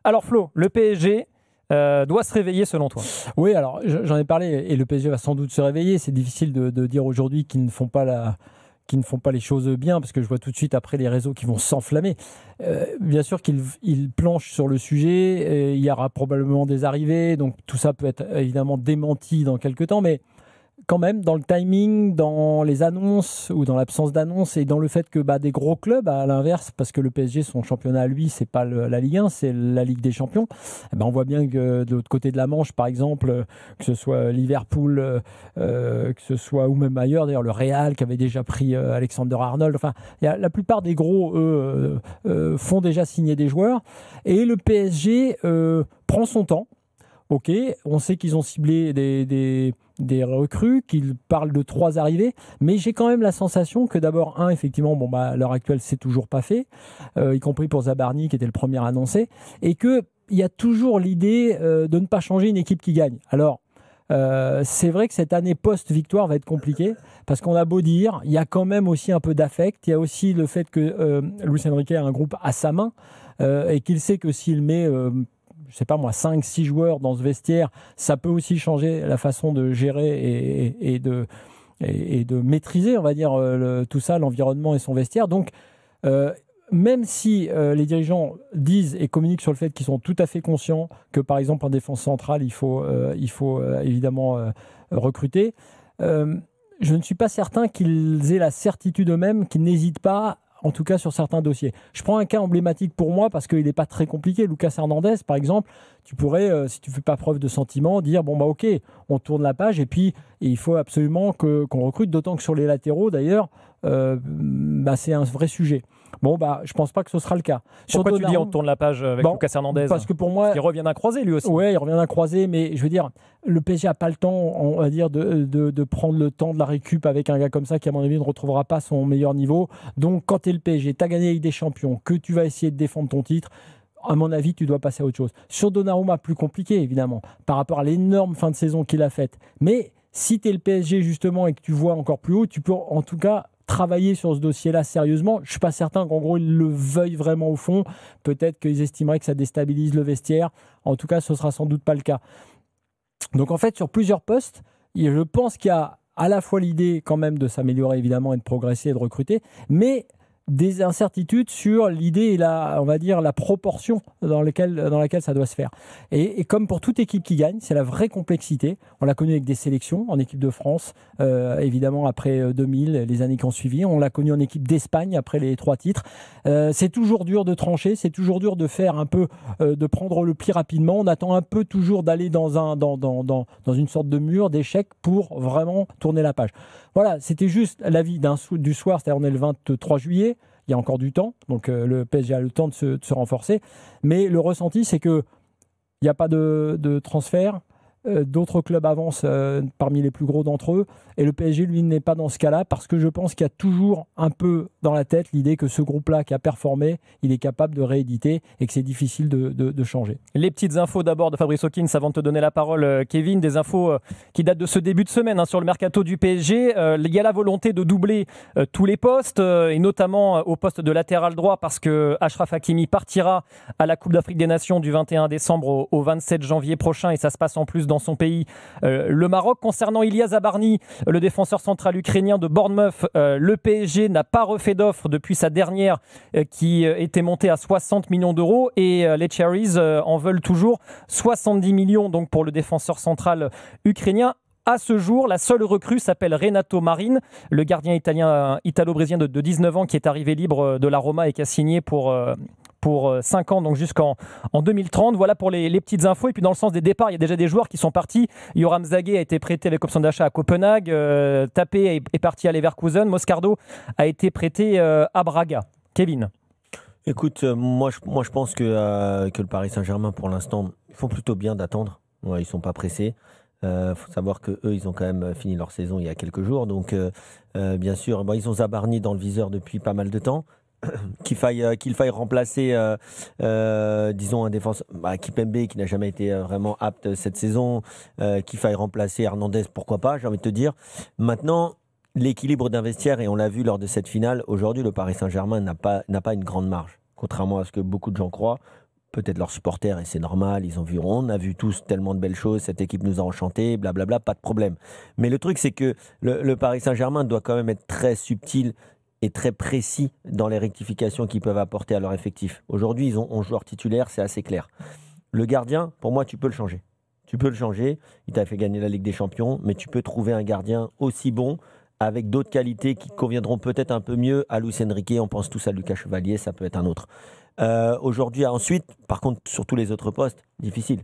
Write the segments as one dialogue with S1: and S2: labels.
S1: Alors Flo, le PSG doit se réveiller selon toi?
S2: Oui, alors j'en ai parlé et le PSG va sans doute se réveiller. C'est difficile de dire aujourd'hui qu'ils ne font pas les choses bien, parce que je vois tout de suite après les réseaux qui vont s'enflammer. Bien sûr qu'ils planchent sur le sujet, il y aura probablement des arrivées, donc tout ça peut être évidemment démenti dans quelques temps, mais quand même, dans le timing, dans les annonces ou dans l'absence d'annonces, et dans le fait que des gros clubs, à l'inverse, parce que le PSG, son championnat à lui, c'est pas la Ligue 1, c'est la Ligue des Champions. On voit bien que de l'autre côté de la Manche, par exemple, que ce soit Liverpool, que ce soit ou même ailleurs, d'ailleurs le Real qui avait déjà pris Alexander-Arnold. Enfin, la plupart des gros font déjà signer des joueurs, et le PSG prend son temps. Ok, on sait qu'ils ont ciblé des recrues, qu'ils parlent de 3 arrivées, mais j'ai quand même la sensation que d'abord, effectivement, à l'heure actuelle, c'est toujours pas fait, y compris pour Zabarny qui était le premier annoncé, et qu'il y a toujours l'idée de ne pas changer une équipe qui gagne. Alors, c'est vrai que cette année post-victoire va être compliquée, parce qu'on a beau dire, il y a quand même aussi un peu d'affect, il y a aussi le fait que Luis Enrique a un groupe à sa main, et qu'il sait que s'il met... je sais pas moi, 5-6 joueurs dans ce vestiaire, ça peut aussi changer la façon de gérer et de maîtriser, on va dire, tout ça, l'environnement et son vestiaire. Donc, même si les dirigeants disent et communiquent sur le fait qu'ils sont tout à fait conscients que, par exemple, en défense centrale, il faut évidemment recruter, je ne suis pas certain qu'ils aient la certitude eux-mêmes, qu'ils n'hésitent pas, en tout cas sur certains dossiers. Je prends un cas emblématique pour moi parce qu'il n'est pas très compliqué. Lucas Hernandez, par exemple, tu pourrais, si tu ne fais pas preuve de sentiment, dire ok, on tourne la page et puis il faut absolument qu'on recrute, d'autant que sur les latéraux, d'ailleurs, c'est un vrai sujet. Je ne pense pas que ce sera le cas.
S1: Pourquoi tu dis on tourne la page avec Lucas Hernandez?
S2: Parce que pour moi...
S1: Il revient d'un croisé, lui aussi.
S2: Oui, il revient d'un croisé, mais je veux dire, le PSG n'a pas le temps, on va dire, de prendre le temps de la récup avec un gars comme ça qui, à mon avis, ne retrouvera pas son meilleur niveau. Donc, quand tu es le PSG, tu as gagné avec des champions, que tu vas essayer de défendre ton titre, à mon avis, tu dois passer à autre chose. Sur Donnarumma, plus compliqué, évidemment, par rapport à l'énorme fin de saison qu'il a faite. Mais si tu es le PSG, justement, et que tu vois encore plus haut, tu peux, en tout cas, travailler sur ce dossier-là sérieusement. Je ne suis pas certain qu'en gros, ils le veuillent vraiment au fond. Peut-être qu'ils estimeraient que ça déstabilise le vestiaire. En tout cas, ce ne sera sans doute pas le cas. Donc, en fait, sur plusieurs postes, je pense qu'il y a à la fois l'idée quand même de s'améliorer, évidemment, et de progresser et de recruter, mais des incertitudes sur l'idée et on va dire la proportion dans laquelle ça doit se faire. Et comme pour toute équipe qui gagne, c'est la vraie complexité. On l'a connu avec des sélections en équipe de France, évidemment après 2000, les années qui ont suivi. On l'a connu en équipe d'Espagne après les 3 titres. C'est toujours dur de trancher, c'est toujours dur de faire un peu, de prendre le pli rapidement. On attend un peu toujours d'aller dans une sorte de mur d'échec pour vraiment tourner la page. Voilà, c'était juste l'avis du soir, c'est-à-dire on est le 23 juillet, il y a encore du temps, donc le PSG a le temps de se renforcer, mais le ressenti, c'est qu'il n'y a pas de transfert, d'autres clubs avancent parmi les plus gros d'entre eux, et le PSG, lui, n'est pas dans ce cas-là, parce que je pense qu'il y a toujours un peu dans la tête l'idée que ce groupe-là qui a performé, il est capable de rééditer, et que c'est difficile de changer.
S1: Les petites infos d'abord de Fabrice Hawkins avant de te donner la parole, Kevin, des infos qui datent de ce début de semaine sur le mercato du PSG. Il y a la volonté de doubler tous les postes, et notamment au poste de latéral droit, parce que Achraf Hakimi partira à la Coupe d'Afrique des Nations du 21 décembre au 27 janvier prochain, et ça se passe en plus dans son pays, le Maroc. Concernant Ilya Zabarny, le défenseur central ukrainien de Bournemouth, le PSG n'a pas refait d'offre depuis sa dernière qui était montée à 60 millions d'euros, et les Cherries en veulent toujours 70 millions donc pour le défenseur central ukrainien. À ce jour, la seule recrue s'appelle Renato Marin, le gardien italo-brésilien de 19 ans qui est arrivé libre de la Roma et qui a signé pour 5 ans, donc jusqu'en 2030. Voilà pour les petites infos. Et puis dans le sens des départs, il y a déjà des joueurs qui sont partis. Yoram Zagué a été prêté avec option d'achat à Copenhague. Tapé est parti à Leverkusen. Moscardo a été prêté à Braga. Kevin.
S3: Écoute, moi je pense que le Paris Saint-Germain, pour l'instant, ils font plutôt bien d'attendre. Ouais, ils ne sont pas pressés. Faut savoir qu'eux, ils ont quand même fini leur saison il y a quelques jours. Donc, bien sûr, ils ont Zabarny dans le viseur depuis pas mal de temps. Qu'il faille remplacer, disons, un défenseur, Kimpembe, qui n'a jamais été vraiment apte cette saison, qu'il faille remplacer Hernandez, pourquoi pas, j'ai envie de te dire. Maintenant, l'équilibre d'un vestiaire, et on l'a vu lors de cette finale, aujourd'hui, le Paris Saint-Germain n'a pas une grande marge, contrairement à ce que beaucoup de gens croient. peut-être leurs supporters, et c'est normal, on a vu tous tellement de belles choses, cette équipe nous a enchantés, blablabla, pas de problème. Mais le truc, c'est que le Paris Saint-Germain doit quand même être très subtil et très précis dans les rectifications qu'ils peuvent apporter à leur effectif. Aujourd'hui, ils ont 11 joueurs titulaires, c'est assez clair. Le gardien, pour moi, tu peux le changer. Tu peux le changer, il t'a fait gagner la Ligue des Champions, mais tu peux trouver un gardien aussi bon, avec d'autres qualités qui conviendront peut-être un peu mieux à Luis Enrique. On pense tous à Lucas Chevalier, ça peut être un autre. Aujourd'hui, ensuite, par contre, sur tous les autres postes, difficile.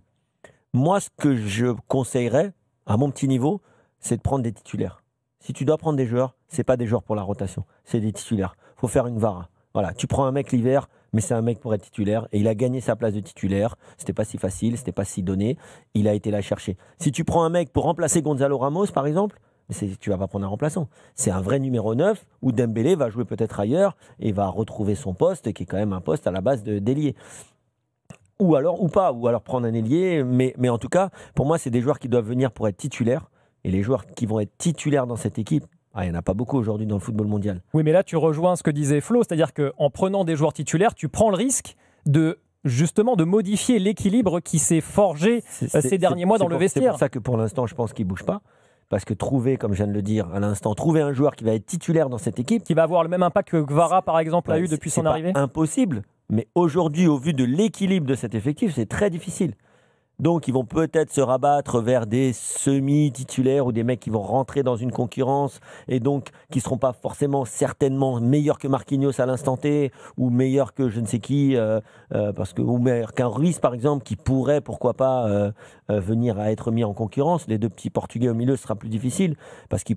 S3: Moi, ce que je conseillerais, à mon petit niveau, c'est de prendre des titulaires. Si tu dois prendre des joueurs, c'est pas des joueurs pour la rotation, c'est des titulaires. Il faut faire une VAR. Voilà, tu prends un mec l'hiver, mais c'est un mec pour être titulaire, et il a gagné sa place de titulaire. C'était pas si facile, c'était pas si donné. Il a été là chercher. Si tu prends un mec pour remplacer Gonzalo Ramos, par exemple, tu vas pas prendre un remplaçant. C'est un vrai numéro 9 où Dembélé va jouer peut-être ailleurs et va retrouver son poste, qui est quand même un poste à la base d'ailier. Ou alors prendre un ailier. Mais en tout cas, pour moi, c'est des joueurs qui doivent venir pour être titulaires. Et les joueurs qui vont être titulaires dans cette équipe, il n'y en a pas beaucoup aujourd'hui dans le football mondial.
S1: Oui, mais là, tu rejoins ce que disait Flo, c'est-à-dire qu'en prenant des joueurs titulaires, tu prends le risque justement de modifier l'équilibre qui s'est forgé ces derniers mois dans le vestiaire.
S3: C'est pour ça que pour l'instant, je pense qu'il ne bouge pas. Parce que comme je viens de le dire à l'instant, trouver un joueur qui va être titulaire dans cette équipe...
S1: Qui va avoir le même impact que Kvara, par exemple, a eu depuis son arrivée.
S3: C'est impossible. Mais aujourd'hui, au vu de l'équilibre de cet effectif, c'est très difficile. Donc, ils vont peut-être se rabattre vers des semi-titulaires ou des mecs qui vont rentrer dans une concurrence et donc qui ne seront pas forcément, certainement meilleurs que Marquinhos à l'instant T ou meilleurs que je ne sais qui, ou meilleurs qu'un Ruiz, par exemple, qui pourrait, pourquoi pas, venir à être mis en concurrence. Les deux petits Portugais au milieu, ce sera plus difficile parce qu'ils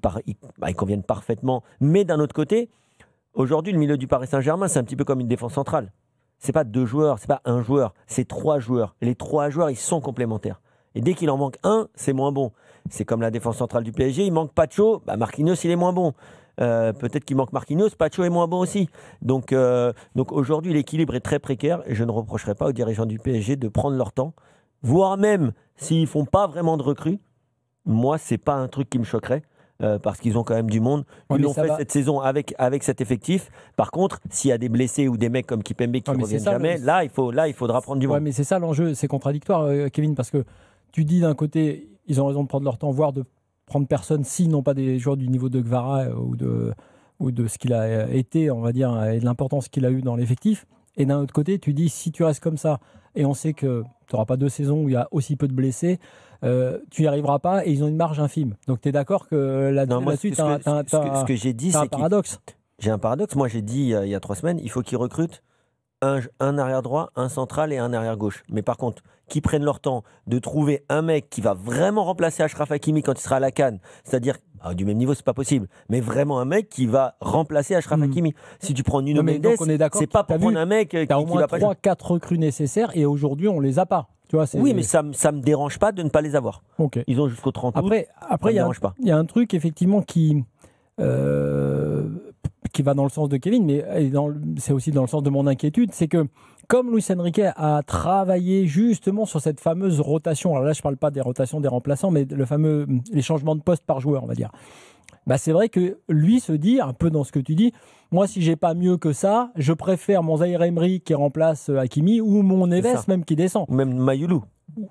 S3: conviennent parfaitement. Mais d'un autre côté, aujourd'hui, le milieu du Paris Saint-Germain, c'est un petit peu comme une défense centrale. C'est pas 2 joueurs, c'est pas un joueur, c'est 3 joueurs. Et les 3 joueurs, ils sont complémentaires. Et dès qu'il en manque un, c'est moins bon. C'est comme la défense centrale du PSG, il manque Pacho, Marquinhos, il est moins bon. Peut-être qu'il manque Marquinhos, Pacho est moins bon aussi. Donc aujourd'hui, l'équilibre est très précaire et je ne reprocherai pas aux dirigeants du PSG de prendre leur temps, voire même s'ils font pas vraiment de recrues. Moi, c'est pas un truc qui me choquerait. Parce qu'ils ont quand même du monde. Ils l'ont fait cette saison avec cet effectif. Par contre, s'il y a des blessés ou des mecs comme Kipembe qui ne reviennent jamais, là, il faudra prendre du monde.
S2: Mais c'est ça l'enjeu, c'est contradictoire, Kevin, parce que tu dis d'un côté, ils ont raison de prendre leur temps, voire de prendre personne s'ils n'ont pas des joueurs du niveau de Kvara ou de ce qu'il a été, on va dire, et de l'importance qu'il a eu dans l'effectif. Et d'un autre côté, tu dis, si tu restes comme ça, et on sait que tu n'auras pas 2 saisons où il y a aussi peu de blessés, tu n'y arriveras pas et ils ont une marge infime. Donc tu es d'accord que là-dessus,
S3: ce que j'ai dit, c'est
S2: un paradoxe.
S3: J'ai un paradoxe. Moi, j'ai dit il y a 3 semaines, il faut qu'ils recrutent un arrière droit, un central et un arrière gauche. Mais par contre, qu'ils prennent leur temps de trouver un mec qui va vraiment remplacer Achraf Hakimi quand il sera à la CAN. C'est-à-dire, du même niveau, c'est pas possible. Mais vraiment un mec qui va remplacer Achraf Hakimi. Si tu prends Nuno Mendes, c'est pas pour prendre un mec qui va pas jouer.
S2: Tu as au moins 3-4 recrues nécessaires et aujourd'hui, on les a pas. Tu vois,
S3: oui, mais ça me dérange pas de ne pas les avoir.
S2: Okay.
S3: Ils ont jusqu'au 30 août.
S2: Après, il y a un truc, effectivement, qui va dans le sens de Kevin, mais c'est aussi dans le sens de mon inquiétude, c'est que comme Luis Enrique a travaillé justement sur cette fameuse rotation, alors là je ne parle pas des rotations des remplaçants, mais les changements de poste par joueur, on va dire. C'est vrai que lui se dit, un peu dans ce que tu dis, moi si j'ai pas mieux que ça, je préfère mon Zaïre Emery qui remplace Hakimi ou mon Neves même qui descend.
S3: Ou même Mayoulou.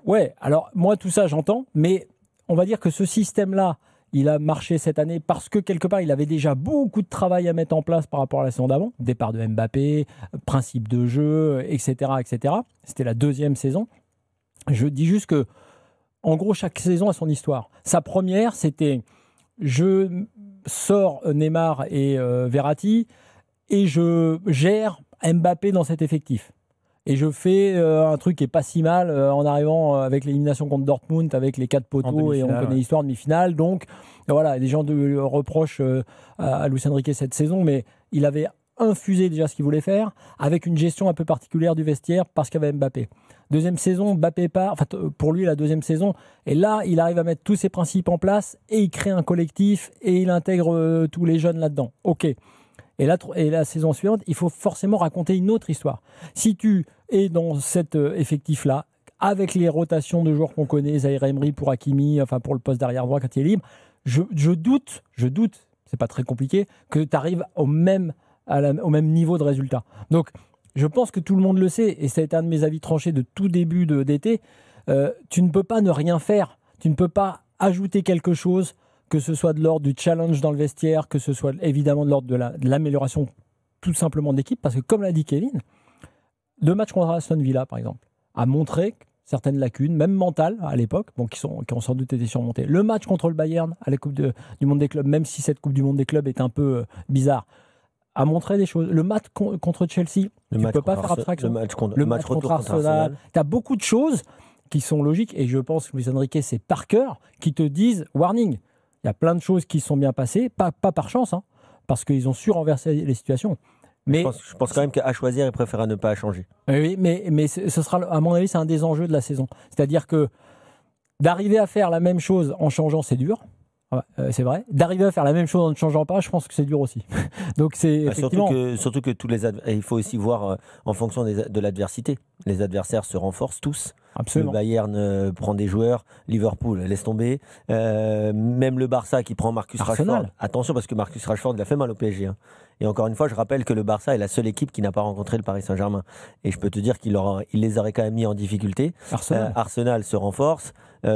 S2: Ouais, alors moi tout ça j'entends, mais on va dire que ce système-là, il a marché cette année parce que quelque part, il avait déjà beaucoup de travail à mettre en place par rapport à la saison d'avant. Départ de Mbappé, principe de jeu, etc., etc. C'était la 2e saison. Je dis juste que, en gros, chaque saison a son histoire. Sa première, c'était je sors Neymar et Verratti et je gère Mbappé dans cet effectif. Et je fais un truc qui est pas si mal en arrivant avec l'élimination contre Dortmund, avec les 4 poteaux, et on connaît l'histoire de demi-finale. Donc voilà, les gens reprochent à Luis Enrique cette saison, mais il avait infusé déjà ce qu'il voulait faire, avec une gestion un peu particulière du vestiaire parce qu'il y avait Mbappé. 2e saison, Mbappé part, enfin pour lui la 2e saison, et là il arrive à mettre tous ses principes en place et il crée un collectif et il intègre tous les jeunes là-dedans. Ok. Et la saison suivante, il faut forcément raconter une autre histoire. Si tu es dans cet effectif-là, avec les rotations de joueurs qu'on connaît, Zaïre Emery pour Hakimi, enfin pour le poste d'arrière droit quand il est libre, je doute, c'est pas très compliqué, que tu arrives au même niveau de résultat. Donc, je pense que tout le monde le sait, et ça a été un de mes avis tranchés de tout début d'été, tu ne peux pas ne rien faire. Tu ne peux pas ajouter quelque chose, que ce soit de l'ordre du challenge dans le vestiaire, que ce soit évidemment de l'ordre de l'amélioration tout simplement de l'équipe, parce que comme l'a dit Kevin, le match contre Aston Villa, par exemple, a montré certaines lacunes, même mentales à l'époque, bon, qui ont sans doute été surmontées. Le match contre le Bayern à la Coupe du Monde des clubs, même si cette Coupe du Monde des clubs est un peu bizarre, a montré des choses. Le match contre Chelsea, tu ne peux pas faire abstraction.
S3: Le match contre Arsenal.
S2: Tu as beaucoup de choses qui sont logiques, et je pense que Luis Enrique, c'est par cœur, qui te disent warning. Il y a plein de choses qui sont bien passées, pas par chance, hein, parce qu'ils ont su renverser les situations. Mais
S3: je pense quand même qu'à choisir, il préfère ne pas changer.
S2: Oui, mais ce sera, à mon avis, c'est un des enjeux de la saison. C'est-à-dire que d'arriver à faire la même chose en changeant, c'est dur. C'est vrai. D'arriver à faire la même chose en ne changeant pas, je pense que c'est dur aussi. Donc c'est effectivement...
S3: surtout que il faut aussi voir en fonction de l'adversité. Les adversaires se renforcent tous.
S2: Absolument.
S3: Le Bayern prend des joueurs, Liverpool laisse tomber. Même le Barça qui prend Marcus Rashford. Attention, parce que Marcus Rashford, il a fait mal au PSG. Hein. Et encore une fois, je rappelle que le Barça est la seule équipe qui n'a pas rencontré le Paris Saint-Germain. Et je peux te dire qu'il les aurait quand même mis en difficulté. Arsenal se renforce.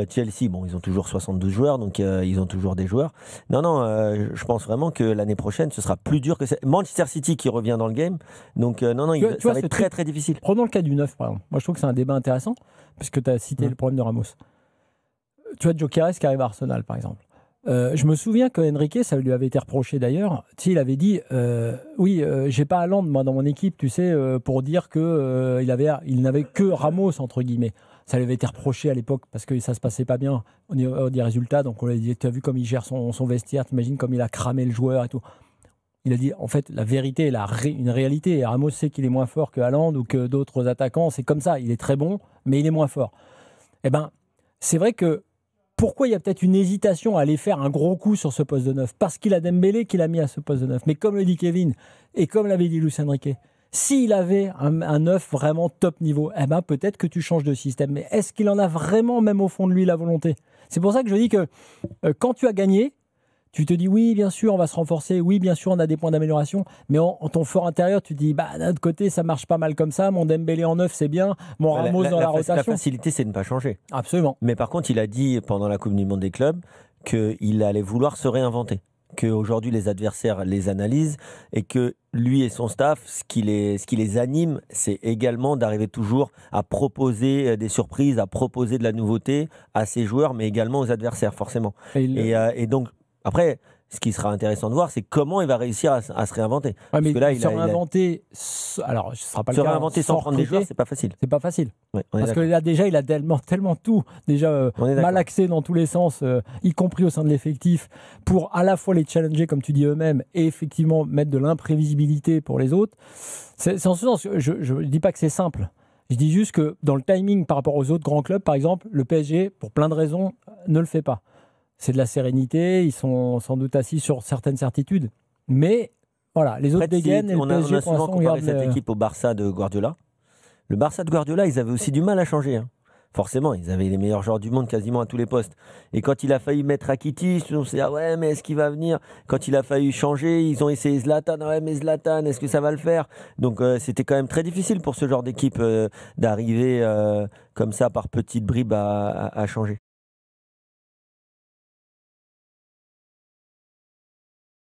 S3: Chelsea, bon, ils ont toujours 72 joueurs, donc ils ont toujours des joueurs. Non, je pense vraiment que l'année prochaine, ce sera plus dur que Manchester City qui revient dans le game. Donc ça va être très très difficile.
S2: Prenons le cas du 9, par exemple. Moi, je trouve que c'est un débat intéressant, puisque tu as cité le problème de Ramos. Tu vois, Gyökeres qui arrive à Arsenal, par exemple. Je me souviens que Enrique, ça lui avait été reproché d'ailleurs, il avait dit j'ai pas Haaland moi dans mon équipe, tu sais, pour dire que il n'avait que Ramos entre guillemets. Ça lui avait été reproché à l'époque parce que ça se passait pas bien au niveau des résultats. Donc on lui a dit, tu as vu comme il gère son vestiaire, t'imagines comme il a cramé le joueur et tout. Il a dit, en fait, la vérité, une réalité. Et Ramos sait qu'il est moins fort que Haaland ou que d'autres attaquants. C'est comme ça. Il est très bon, mais il est moins fort. Eh ben, c'est vrai que pourquoi il y a peut-être une hésitation à aller faire un gros coup sur ce poste de 9 ? Parce qu'il a Dembélé qui l'a mis à ce poste de 9. Mais comme le dit Kevin, et comme l'avait dit Luis Enrique, s'il avait un 9 vraiment top niveau, eh ben peut-être que tu changes de système. Mais est-ce qu'il en a vraiment, même au fond de lui, la volonté ? C'est pour ça que je dis que quand tu as gagné, tu te dis oui, bien sûr, on va se renforcer. Oui, bien sûr, on a des points d'amélioration. Mais en ton fort intérieur, tu te dis d'un autre côté, ça marche pas mal comme ça. Mon Dembélé en 9, c'est bien. Mon Ramos dans la rotation.
S3: La facilité, c'est de ne pas changer.
S2: Absolument.
S3: Mais par contre, il a dit pendant la Coupe du Monde des clubs qu'il allait vouloir se réinventer. Qu'aujourd'hui, les adversaires les analysent et que lui et son staff, ce qui les anime, c'est également d'arriver toujours à proposer des surprises, à proposer de la nouveauté à ses joueurs, mais également aux adversaires, forcément. Et donc, après, ce qui sera intéressant de voir, c'est comment il va réussir à se réinventer.
S2: Ouais, mais là, se réinventer, alors ce sera pas le cas.
S3: Se réinventer sans prendre des joueurs, c'est pas facile.
S2: C'est pas facile.
S3: Ouais,
S2: parce que là, déjà, il a tellement tout déjà malaxé dans tous les sens, y compris au sein de l'effectif, pour à la fois les challenger, comme tu dis eux-mêmes, et effectivement mettre de l'imprévisibilité pour les autres. C'est en ce sens, je ne dis pas que c'est simple. Je dis juste que dans le timing par rapport aux autres grands clubs, par exemple, le PSG, pour plein de raisons, ne le fait pas. C'est de la sérénité, ils sont sans doute assis sur certaines certitudes. Mais voilà, les autres dégainent et le PSG,
S3: on a souvent comparé cette équipe au Barça de Guardiola. Le Barça de Guardiola, ils avaient aussi du mal à changer. Hein. Forcément, ils avaient les meilleurs joueurs du monde quasiment à tous les postes. Et quand il a failli mettre Rakitic, on s'est dit, ah ouais, mais est-ce qu'il va venir ? Quand il a fallu changer, ils ont essayé Zlatan, ah ouais, mais Zlatan, est-ce que ça va le faire ? Donc c'était quand même très difficile pour ce genre d'équipe d'arriver comme ça par petites bribes à changer.